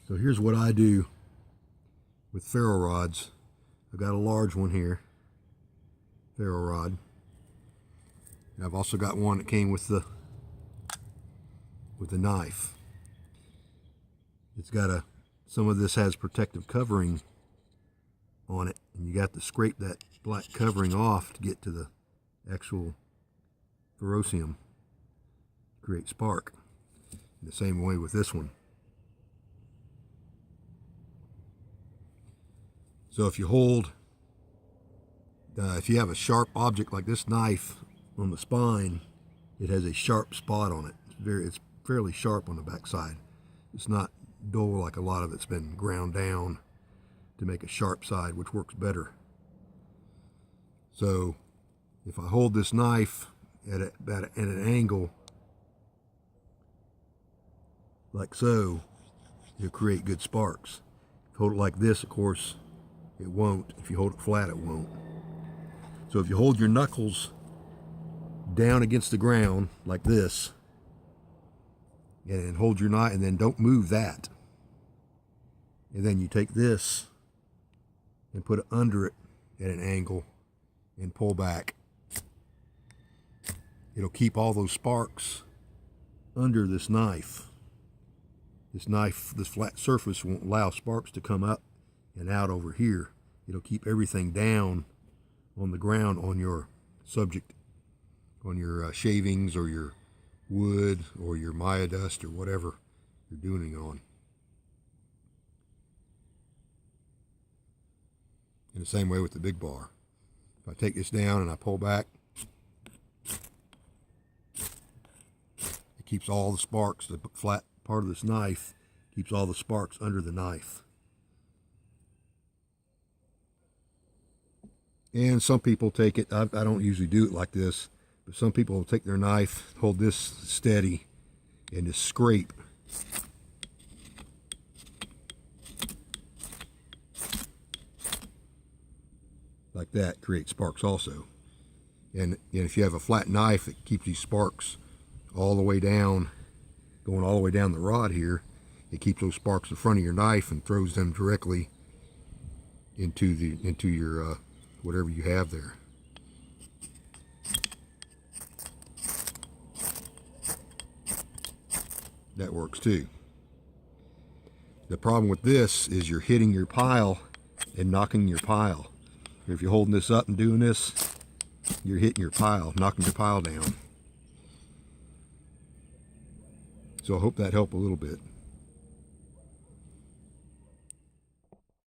So here's what I do with ferro rods. I've got a large one here, ferro rod. And I've also got one that came with the knife. It's got some of this has protective covering on it, and you got to scrape that black covering off to get to the actual ferrocerium to create spark. In the same way with this one. So if you hold, if you have a sharp object like this knife on the spine, it has a sharp spot on it. It's fairly sharp on the back side. It's not dull like a lot of it's been ground down to make a sharp side, which works better. So if I hold this knife at an angle like so, you'll create good sparks. If you hold it like this, of course, it won't. If you hold it flat, it won't. So if you hold your knuckles down against the ground like this, and hold your knife, and then don't move that. And then you take this and put it under it at an angle and pull back. It'll keep all those sparks under this knife. This flat surface won't allow sparks to come up and out over here. It'll keep everything down on the ground on your subject, on your shavings or your wood or your Maya dust or whatever you're doing it on. In the same way with the big bar. If I take this down and I pull back, it keeps all the sparks, the flat part of this knife keeps all the sparks under the knife. And some people take it, I don't usually do it like this, but some people will take their knife, hold this steady, and just scrape. Like that, create sparks also. And if you have a flat knife, it keeps these sparks all the way down, going all the way down the rod here. It keeps those sparks in front of your knife and throws them directly into your whatever you have there. That works too. The problem with this is you're hitting your pile and knocking your pile. If you're holding this up and doing this, you're hitting your pile, knocking your pile down. So I hope that helped a little bit.